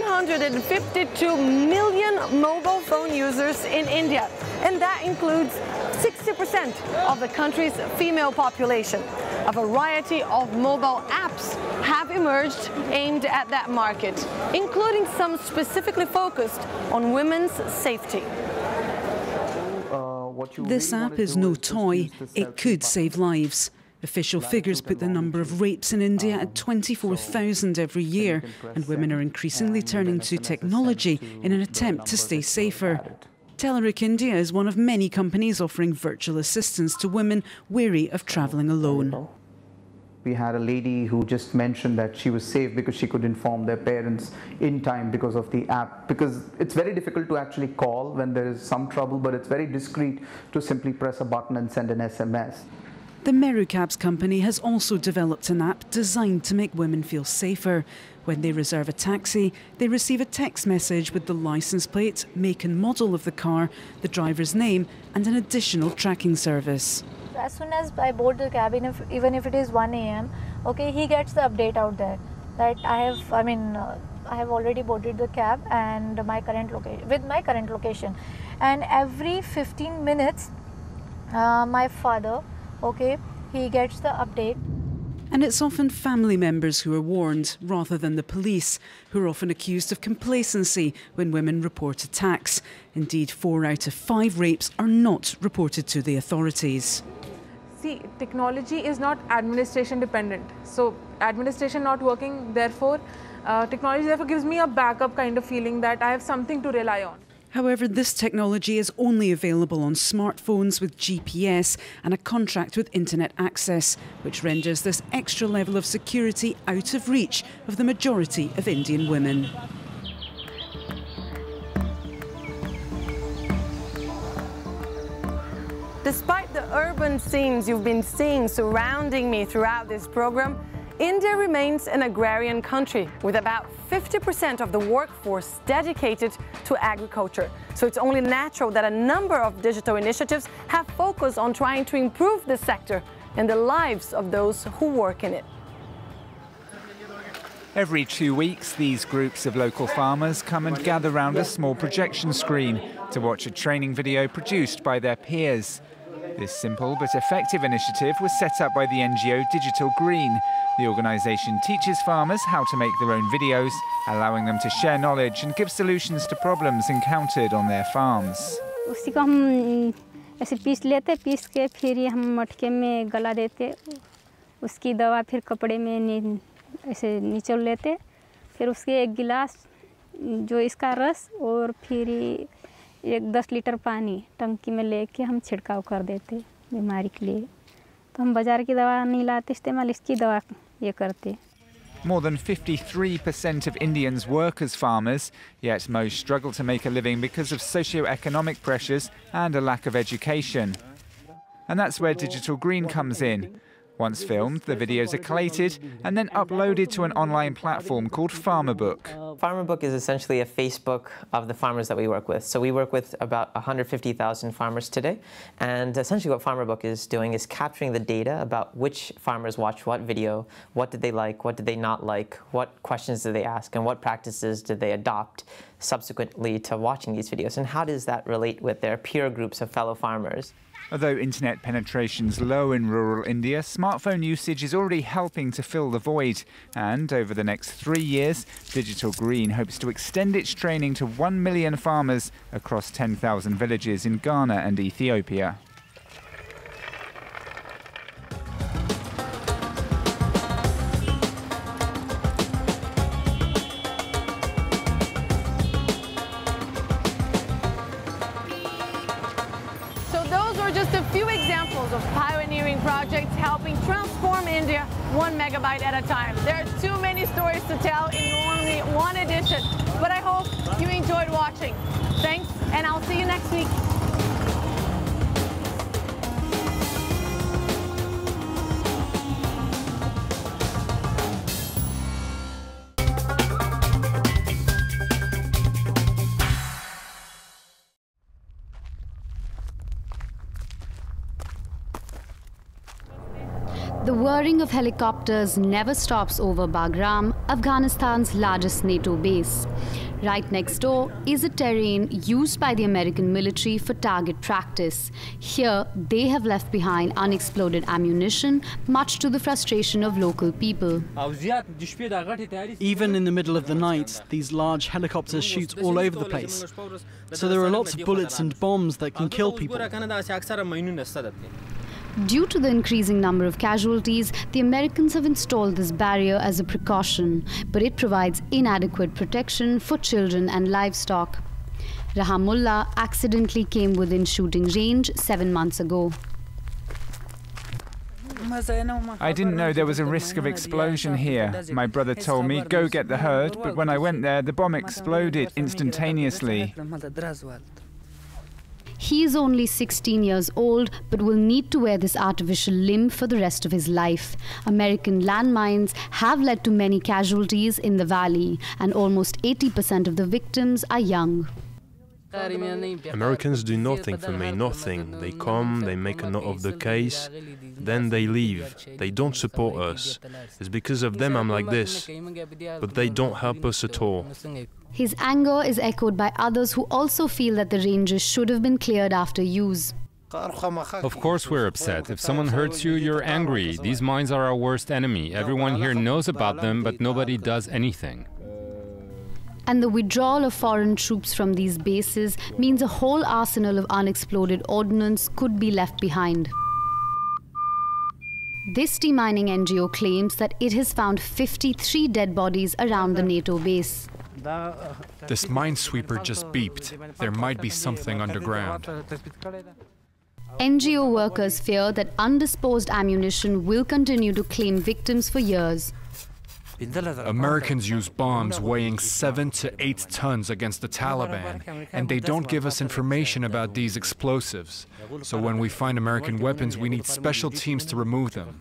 152 million mobile phone users in India, and that includes 60% of the country's female population. A variety of mobile apps have emerged aimed at that market, including some specifically focused on women's safety. This app is no toy. It could save lives. Official figures put the number of rapes in India at 24,000 every year, and women are increasingly turning to technology in an attempt to stay safer. Telerik India is one of many companies offering virtual assistance to women wary of travelling alone. We had a lady who just mentioned that she was safe because she could inform their parents in time because of the app. Because it's very difficult to actually call when there is some trouble, but it's very discreet to simply press a button and send an SMS. The Merucabs company has also developed an app designed to make women feel safer. When they reserve a taxi, they receive a text message with the licence plate, make and model of the car, the driver's name and an additional tracking service. As soon as I board the cab, even if it is 1 a.m, okay, he gets the update out there that I have already boarded the cab and my current location. And every 15 minutes, my father, okay, he gets the update. And it's often family members who are warned, rather than the police, who are often accused of complacency when women report attacks. Indeed, 4 out of 5 rapes are not reported to the authorities. See, technology is not administration dependent. So administration not working, therefore, technology therefore gives me a backup kind of feeling that I have something to rely on. However, this technology is only available on smartphones with GPS and a contract with internet access, which renders this extra level of security out of reach of the majority of Indian women. Despite the urban scenes you've been seeing surrounding me throughout this program, India remains an agrarian country with about 50% of the workforce dedicated to agriculture. So it's only natural that a number of digital initiatives have focused on trying to improve the sector and the lives of those who work in it. Every 2 weeks, these groups of local farmers come and gather round a small projection screen to watch a training video produced by their peers. This simple but effective initiative was set up by the NGO Digital Green. The organisation teaches farmers how to make their own videos, allowing them to share knowledge and give solutions to problems encountered on their farms. उसी को हम ऐसे piece लेते, piece के फिर ये हम मटके में गला देते, उसकी दवा फिर कपड़े में ऐसे निचोड़ लेते, फिर उसके 1 गिलास जो इसका रस और फिर 10 लीटर पानी टंकी में लेके हम छिड़काव कर देते बीमारी के लिए. तो हम बाजार की दवा नहीं लाते, इस्तेमाल इसकी दवा ये करते. More than 53% of Indians work as farmers, yet most struggle to make a living because of socio-economic pressures and a lack of education. And that's where Digital Green comes in. Once filmed, the videos are collated and then uploaded to an online platform called FarmerBook. FarmerBook is essentially a Facebook of the farmers that we work with. So we work with about 150,000 farmers today. And essentially what FarmerBook is doing is capturing the data about which farmers watch what video, what did they like, what did they not like, what questions did they ask, and what practices did they adopt subsequently to watching these videos, and how does that relate with their peer groups of fellow farmers. Although internet penetration's low in rural India, smartphone usage is already helping to fill the void. And over the next 3 years, Digital Green hopes to extend its training to 1 million farmers across 10,000 villages in Ghana and Ethiopia. Of pioneering projects helping transform India 1 megabyte at a time. There are too many stories to tell in only one edition, but I hope you enjoyed watching. Thanks, and I'll see you next week. The whirring of helicopters never stops over Bagram, Afghanistan's largest NATO base. Right next door is a terrain used by the American military for target practice. Here, they have left behind unexploded ammunition, much to the frustration of local people. Even in the middle of the night, these large helicopters shoot all over the place. So there are lots of bullets and bombs that can kill people. Due to the increasing number of casualties, the Americans have installed this barrier as a precaution, but it provides inadequate protection for children and livestock. Rahamullah accidentally came within shooting range 7 months ago. I didn't know there was a risk of explosion here. My brother told me, go get the herd, but when I went there, the bomb exploded instantaneously. He is only 16 years old, but will need to wear this artificial limb for the rest of his life. American landmines have led to many casualties in the valley, and almost 80% of the victims are young. Americans do nothing for me, nothing. They come, they make a note of the case, then they leave. They don't support us. It's because of them I'm like this. But they don't help us at all. His anger is echoed by others who also feel that the ranges should have been cleared after use. Of course we're upset. If someone hurts you, you're angry. These mines are our worst enemy. Everyone here knows about them, but nobody does anything. And the withdrawal of foreign troops from these bases means a whole arsenal of unexploded ordnance could be left behind. This demining NGO claims that it has found 53 dead bodies around the NATO base. This minesweeper just beeped. There might be something underground. NGO workers fear that undisposed ammunition will continue to claim victims for years. Americans use bombs weighing 7 to 8 tons against the Taliban, and they don't give us information about these explosives. So when we find American weapons, we need special teams to remove them.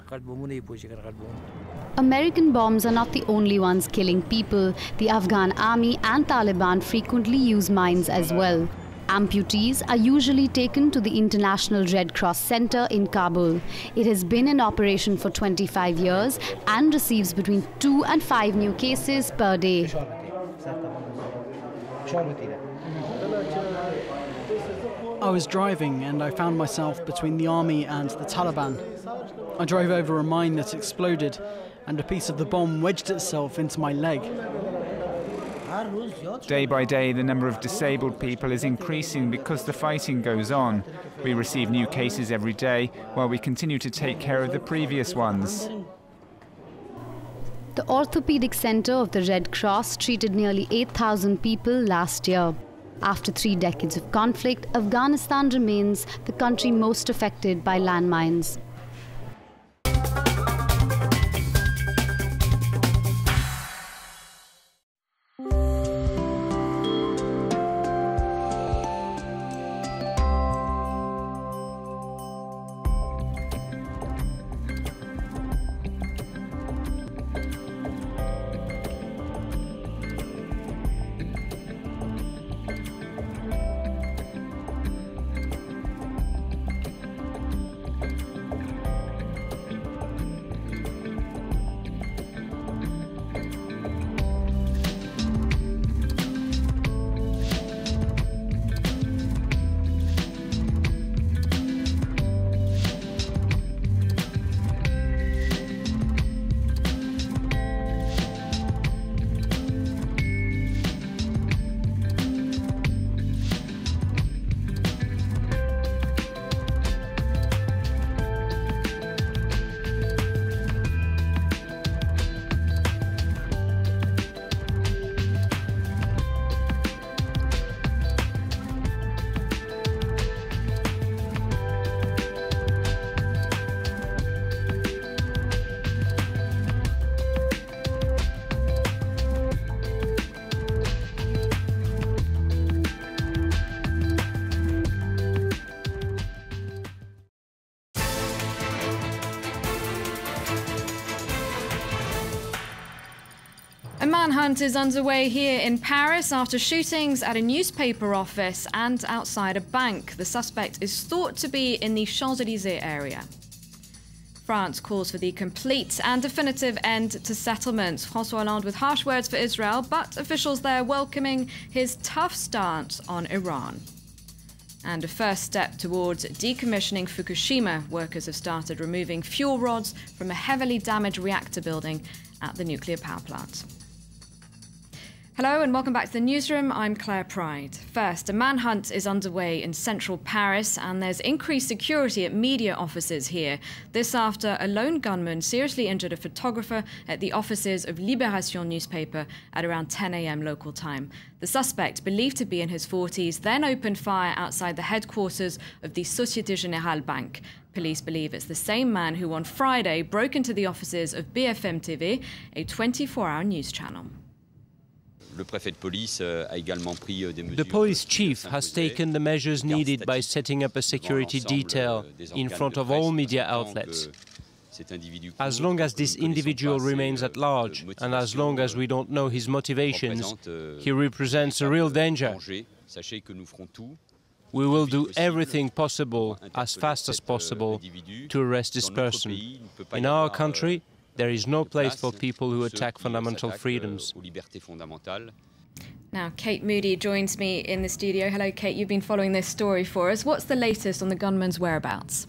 American bombs are not the only ones killing people. The Afghan army and Taliban frequently use mines as well. Amputees are usually taken to the International Red Cross Center in Kabul. It has been in operation for 25 years and receives between 2 and 5 new cases per day. I was driving and I found myself between the army and the Taliban. I drove over a mine that exploded and a piece of the bomb wedged itself into my leg. Day by day, the number of disabled people is increasing because the fighting goes on. We receive new cases every day, while we continue to take care of the previous ones. The Orthopedic Center of the Red Cross treated nearly 8,000 people last year. After 3 decades of conflict, Afghanistan remains the country most affected by landmines. A manhunt is underway here in Paris after shootings at a newspaper office and outside a bank. The suspect is thought to be in the Champs-Élysées area. France calls for the complete and definitive end to settlements. François Hollande with harsh words for Israel, but officials there welcoming his tough stance on Iran. And a first step towards decommissioning Fukushima. Workers have started removing fuel rods from a heavily damaged reactor building at the nuclear power plant. Hello and welcome back to the newsroom. I'm Claire Pride. First, a manhunt is underway in central Paris and there's increased security at media offices here. This after a lone gunman seriously injured a photographer at the offices of Libération newspaper at around 10 a.m. local time. The suspect, believed to be in his 40s, then opened fire outside the headquarters of the Société Générale Bank. Police believe it's the same man who on Friday broke into the offices of BFM TV, a 24-hour news channel. The police chief has taken the measures needed by setting up a security detail in front of all media outlets. As long as this individual remains at large, and as long as we don't know his motivations, he represents a real danger. We will do everything possible, as fast as possible, to arrest this person. In our country, there is no place for people who attack fundamental freedoms. Now, Kate Moody joins me in the studio. Hello, Kate. You've been following this story for us. What's the latest on the gunman's whereabouts?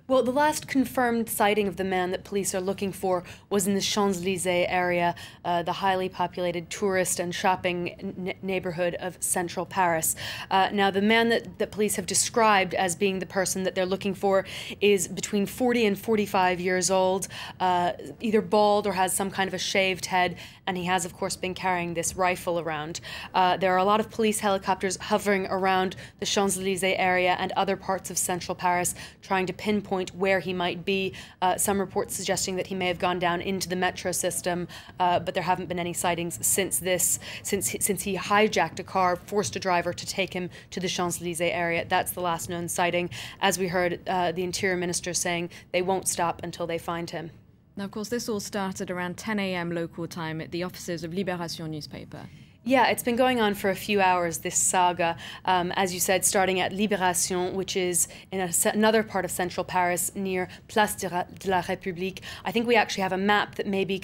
Well, the last confirmed sighting of the man that police are looking for was in the Champs-Élysées area, the highly populated tourist and shopping neighborhood of central Paris. Now, the man that police have described as being the person that they're looking for is between 40 and 45 years old, either bald or has some kind of a shaved head, and he has, of course, been carrying this rifle around. There are a lot of police helicopters hovering around the Champs-Élysées area and other parts of central Paris, trying to pinpoint where he might be. Some reports suggesting that he may have gone down into the metro system, but there haven't been any sightings since he hijacked a car, forced a driver to take him to the Champs-Élysées area. That's the last known sighting. As we heard the Interior Minister saying, they won't stop until they find him. Now, of course, this all started around 10 a.m. local time at the offices of Libération newspaper. Yeah, it's been going on for a few hours, this saga, as you said, starting at Libération, which is in another part of central Paris near Place de la République. I think we actually have a map that maybe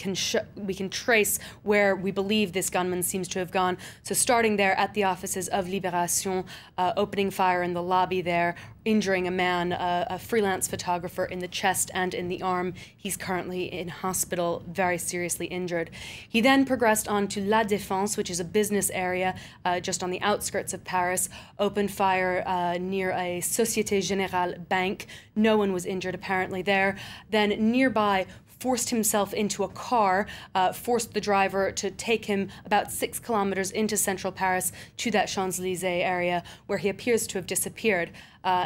we can trace where we believe this gunman seems to have gone. So starting there at the offices of Libération, opening fire in the lobby there, injuring a man, a freelance photographer, in the chest and in the arm. He's currently in hospital, very seriously injured. He then progressed on to La Défense, which is a business area just on the outskirts of Paris, opened fire near a Société Générale bank. No one was injured apparently there. Then nearby, forced himself into a car, forced the driver to take him about 6 kilometers into central Paris to that Champs-Élysées area where he appears to have disappeared.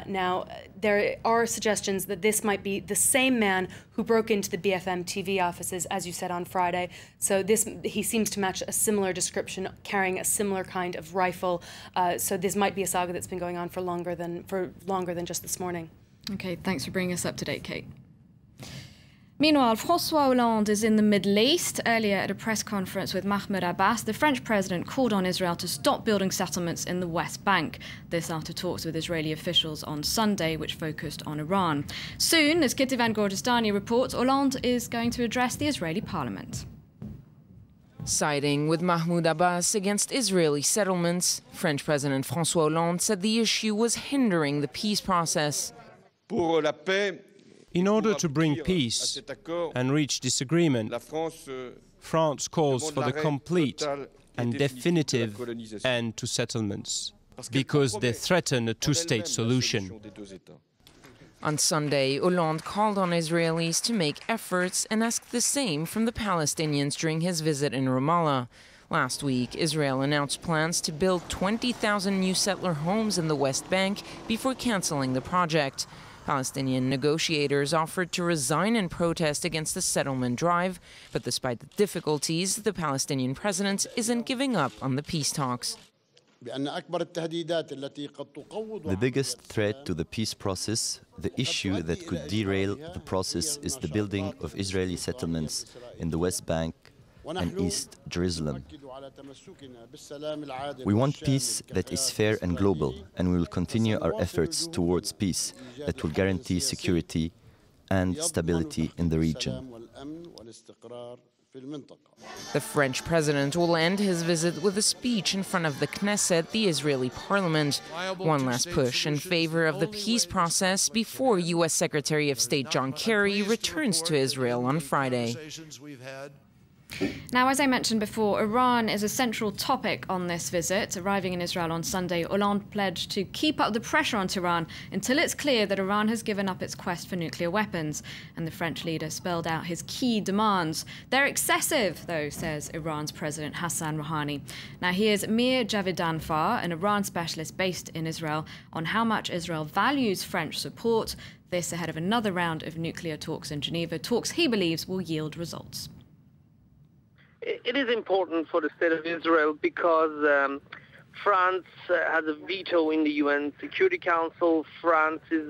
Now, there are suggestions that this might be the same man who broke into the BFM TV offices, as you said, on Friday. So he seems to match a similar description, carrying a similar kind of rifle. So this might be a saga that's been going on for longer than just this morning. Okay, thanks for bringing us up to date, Kate. Meanwhile, François Hollande is in the Middle East. Earlier at a press conference with Mahmoud Abbas, the French president called on Israel to stop building settlements in the West Bank. This after talks with Israeli officials on Sunday, which focused on Iran. Soon, as Kitivan Gordestani reports, Hollande is going to address the Israeli parliament. Siding with Mahmoud Abbas against Israeli settlements, French President François Hollande said the issue was hindering the peace process. In order to bring peace and reach disagreement, France calls for the complete and definitive end to settlements, because they threaten a two-state solution. On Sunday, Hollande called on Israelis to make efforts and asked the same from the Palestinians during his visit in Ramallah. Last week, Israel announced plans to build 20,000 new settler homes in the West Bank before canceling the project. Palestinian negotiators offered to resign in protest against the settlement drive, but despite the difficulties, the Palestinian president isn't giving up on the peace talks. The biggest threat to the peace process, the issue that could derail the process, is the building of Israeli settlements in the West Bank and East Jerusalem. We want peace that is fair and global, and we will continue our efforts towards peace that will guarantee security and stability in the region. The French president will end his visit with a speech in front of the Knesset, the Israeli parliament. One last push in favor of the peace process before U.S. Secretary of State John Kerry returns to Israel on Friday. Now, as I mentioned before, Iran is a central topic on this visit. Arriving in Israel on Sunday, Hollande pledged to keep up the pressure on Tehran until it's clear that Iran has given up its quest for nuclear weapons. And the French leader spelled out his key demands. They're excessive, though, says Iran's President Hassan Rouhani. Now, here's Mir Javidanfar, an Iran specialist based in Israel, on how much Israel values French support. This ahead of another round of nuclear talks in Geneva, talks he believes will yield results. It is important for the state of Israel because France has a veto in the UN Security Council. France is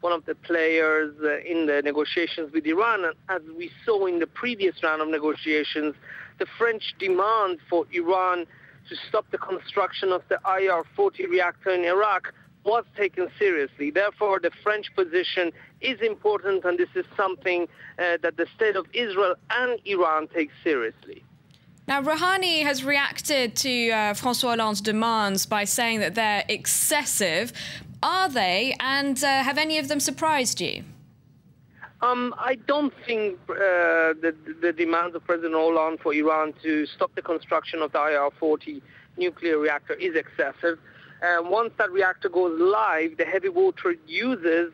one of the players in the negotiations with Iran. And as we saw in the previous round of negotiations, the French demand for Iran to stop the construction of the IR-40 reactor in Iraq was taken seriously. Therefore, the French position is important, and this is something that the state of Israel and Iran take seriously. Now, Rouhani has reacted to François Hollande's demands by saying that they're excessive. Are they, and have any of them surprised you? I don't think the demands of President Hollande for Iran to stop the construction of the IR-40 nuclear reactor is excessive. Once that reactor goes live, the heavy water it uses,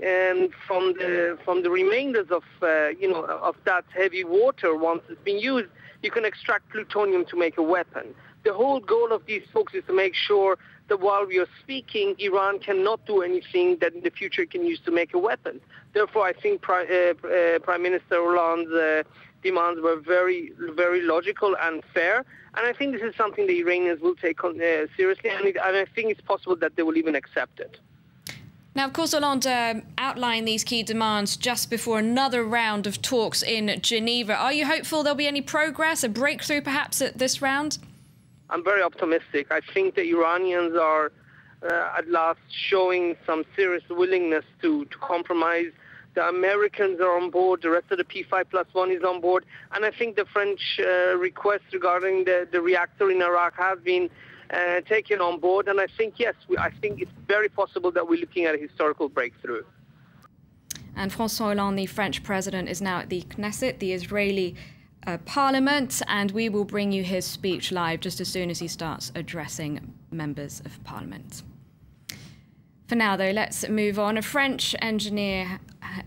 and from the remainders of of that heavy water, once it's been used, you can extract plutonium to make a weapon. The whole goal of these folks is to make sure that while we are speaking, Iran cannot do anything that in the future it can use to make a weapon. Therefore, I think Prime Minister Hollande's demands were very, very logical and fair. And I think this is something the Iranians will take seriously, and I think it's possible that they will even accept it. Now, of course, Hollande outlined these key demands just before another round of talks in Geneva. Are you hopeful there'll be any progress, a breakthrough perhaps at this round? I'm very optimistic. I think the Iranians are at last showing some serious willingness to compromise. The Americans are on board, the rest of the P5+1 is on board, and I think the French request regarding the reactor in Iraq has been taken on board, and I think, yes, I think it's very possible that we're looking at a historical breakthrough. And François Hollande, the French president, is now at the Knesset, the Israeli parliament, and we will bring you his speech live just as soon as he starts addressing members of parliament. For now, though, let's move on. A French engineer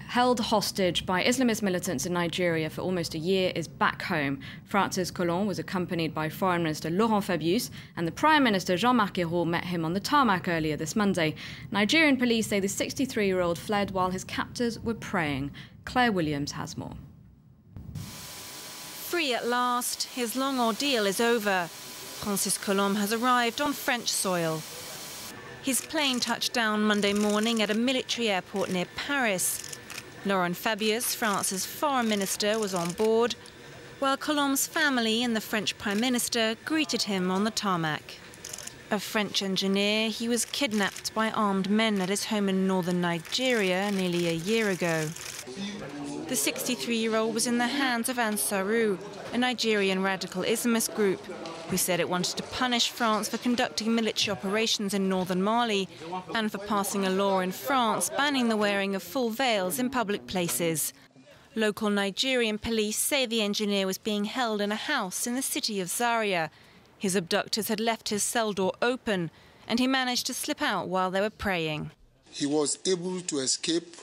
held hostage by Islamist militants in Nigeria for almost a year is back home. Francis Collomb was accompanied by Foreign Minister Laurent Fabius, and the Prime Minister Jean-Marc Ayrault met him on the tarmac earlier this Monday. Nigerian police say the 63-year-old fled while his captors were praying. Claire Williams has more. Free at last, his long ordeal is over. Francis Collomb has arrived on French soil. His plane touched down Monday morning at a military airport near Paris. Laurent Fabius, France's foreign minister, was on board, while Collomb's family and the French Prime Minister greeted him on the tarmac. A French engineer, he was kidnapped by armed men at his home in northern Nigeria nearly a year ago. The 63-year-old was in the hands of Ansaru, a Nigerian radical Islamist group, who said it wanted to punish France for conducting military operations in northern Mali and for passing a law in France banning the wearing of full veils in public places. Local Nigerian police say the engineer was being held in a house in the city of Zaria. His abductors had left his cell door open, and he managed to slip out while they were praying. He was able to escape,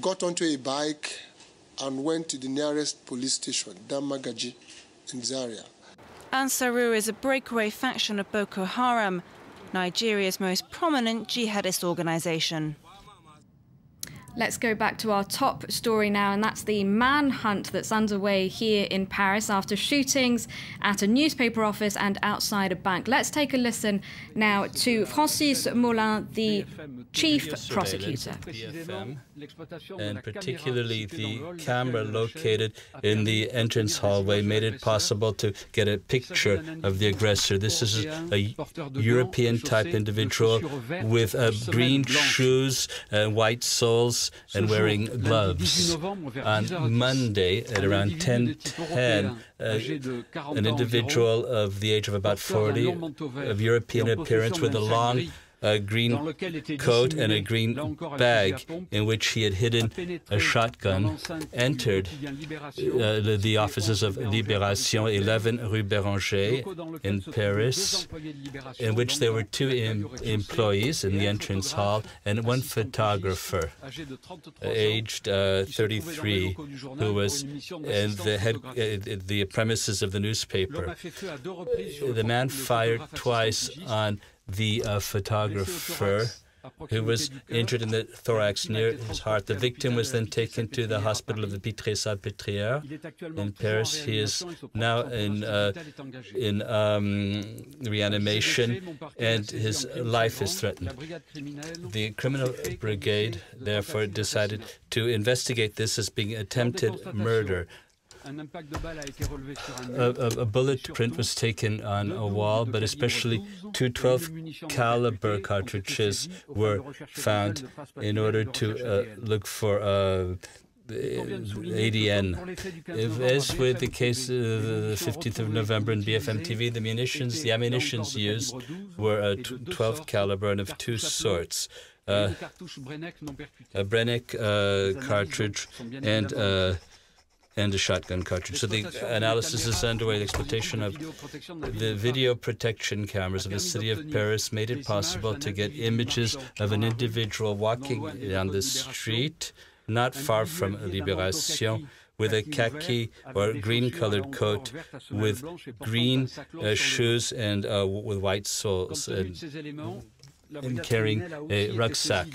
got onto a bike, and went to the nearest police station, Damagaji, in Zaria. Ansaru is a breakaway faction of Boko Haram, Nigeria's most prominent jihadist organisation. Let's go back to our top story now, and that's the manhunt that's underway here in Paris after shootings at a newspaper office and outside a bank. Let's take a listen now to Francis Moulin, the chief prosecutor. And particularly the camera located in the entrance hallway made it possible to get a picture of the aggressor. This is a European-type individual with green shoes and white soles. gloves and wearing gloves. On Monday at around 10:10, an individual of the age of about 40, of European appearance with a long green coat and a green bag in which he had hidden a shotgun, entered the offices of Libération, 11 Rue Béranger in Paris, in which there were two employees in the entrance hall and one photographer, aged 33, who was in the premises of the newspaper. The man fired twice on the photographer, who was injured in the thorax near his heart. The victim was then taken to the hospital of the Pitré-Salpêtrière in Paris. He is now in reanimation, and his life is threatened. The criminal brigade, therefore, decided to investigate this as being attempted murder. A bullet print was taken on a wall, but especially two 12 caliber cartridges were found in order to look for ADN. As with the case of the 15th of November in BFM TV, the ammunitions used were a 12 caliber and of two sorts. A Brennick cartridge and a shotgun cartridge. So the analysis is underway. The exploitation of the video protection cameras of the city of Paris made it possible to get images of an individual walking on the street not far from Libération with a khaki or green-colored coat, with green shoes and with white soles, and carrying a rucksack.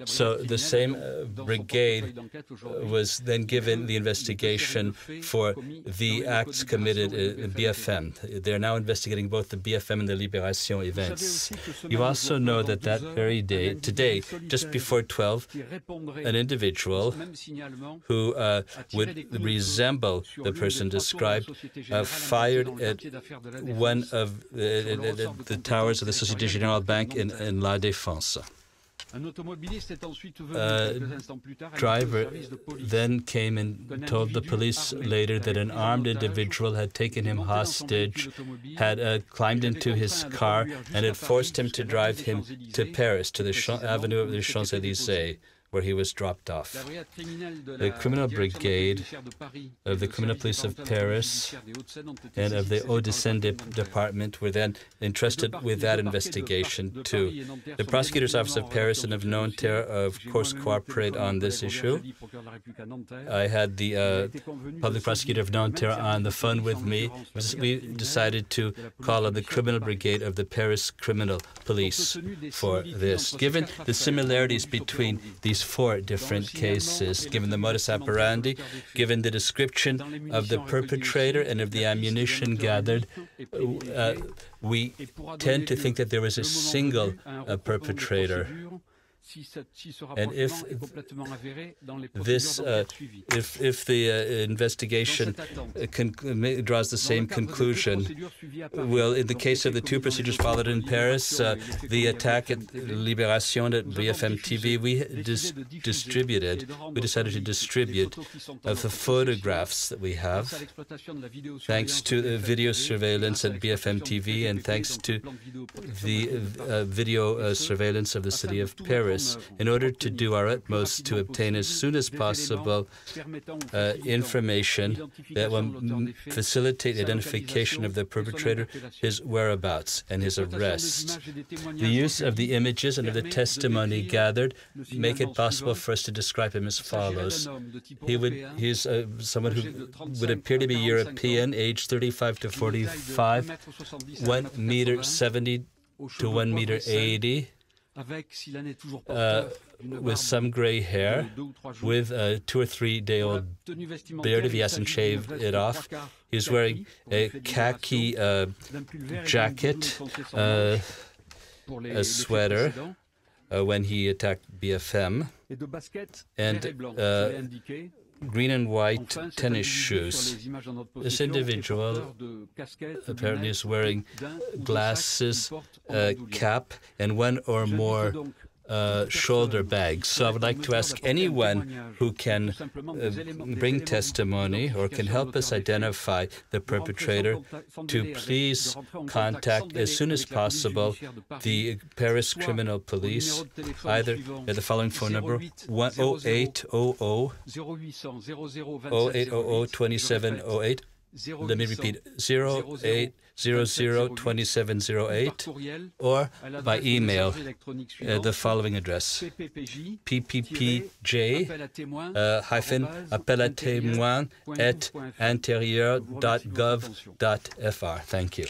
So the same brigade was then given the investigation for the acts committed in BFM. They're now investigating both the BFM and the Libération events. You also know that that very day, today, just before 12, an individual who would resemble the person described fired at one of the towers of the Société Générale Bank in La Défense. Driver then came and told the police later that an armed individual had taken him hostage, had climbed into his car, and had forced him to drive him to Paris, to the Avenue of the Champs-Élysées, where he was dropped off. The criminal brigade of the criminal police of Paris and of the Hauts-de-Seine department were then entrusted with that investigation too. The prosecutor's office of Paris and of Nanterre, of course, cooperate on this issue. I had the public prosecutor of Nanterre on the phone with me. We decided to call on the criminal brigade of the Paris criminal police for this. Given the similarities between these four different cases, given the modus operandi, given the description of the perpetrator and of the ammunition gathered, we tend to think that there was a single perpetrator. And if the investigation draws the same conclusion, well, in the case of the two procedures followed in Paris, the attack at Libération at BFM TV, we decided to distribute the photographs that we have, thanks to the video surveillance at BFM TV and thanks to the video surveillance of the city of Paris, in order to do our utmost to obtain as soon as possible information that will facilitate identification of the perpetrator, his whereabouts, and his arrest. The use of the images and of the testimony gathered make it possible for us to describe him as follows. He's someone who would appear to be European, age 35 to 45, 1.70 to 1.80 with some gray hair, with a 2 or 3 day old beard if he hasn't shaved it off. He's wearing a khaki jacket, a sweater when he attacked BFM, and green and white tennis shoes. This individual apparently is wearing glasses, a cap, and one or more shoulder bags. So I would like to ask anyone who can bring testimony or can help us identify the perpetrator to please contact as soon as possible the Paris Criminal Police, either at the following phone number, 0800 2708. Let me repeat, 0800 2708, or by email at the following address, pppj-appel-à-témoins@intérieur.gov.fr. Thank you.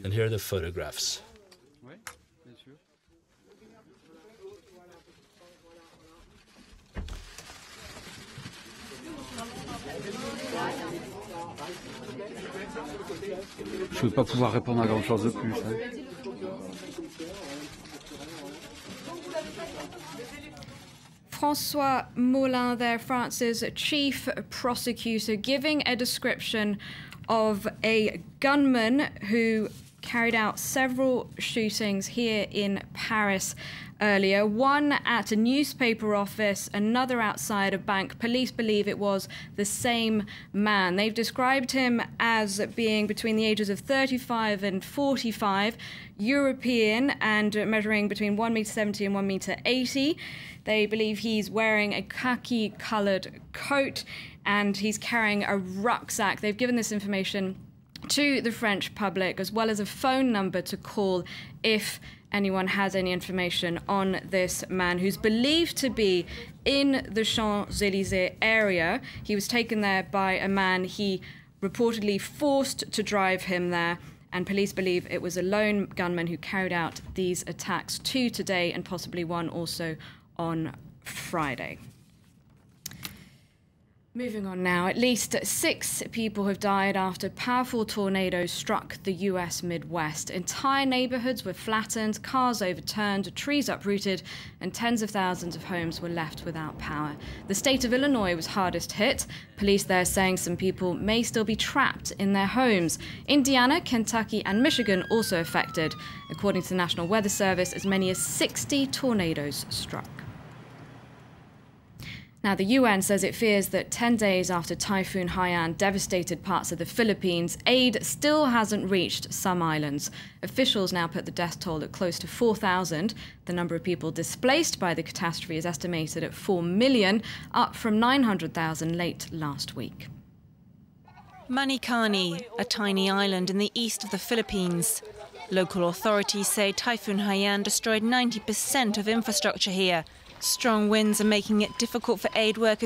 And here are the photographs. Je ne vais pas pouvoir répondre à grand-chose de plus. François Molin there, France's chief prosecutor, giving a description of a gunman who carried out several shootings here in Paris earlier, one at a newspaper office, another outside a bank. Police believe it was the same man. They've described him as being between the ages of 35 and 45, European, and measuring between 1.70 m and 1.80 m. They believe he's wearing a khaki-coloured coat and he's carrying a rucksack. They've given this information to the French public, as well as a phone number to call if anyone has any information on this man, who's believed to be in the Champs-Élysées area. He was taken there by a man he reportedly forced to drive him there, and police believe it was a lone gunman who carried out these attacks, 2 today and possibly 1 also on Friday. Moving on now, at least 6 people have died after powerful tornadoes struck the US Midwest. Entire neighborhoods were flattened, cars overturned, trees uprooted, and tens of thousands of homes were left without power. The state of Illinois was hardest hit. Police there saying some people may still be trapped in their homes. Indiana, Kentucky, and Michigan also affected. According to the National Weather Service, as many as 60 tornadoes struck. Now, the UN says it fears that 10 days after Typhoon Haiyan devastated parts of the Philippines, aid still hasn't reached some islands. Officials now put the death toll at close to 4,000. The number of people displaced by the catastrophe is estimated at 4 million, up from 900,000 late last week. Manikani, a tiny island in the east of the Philippines. Local authorities say Typhoon Haiyan destroyed 90% of infrastructure here. Strong winds are making it difficult for aid workers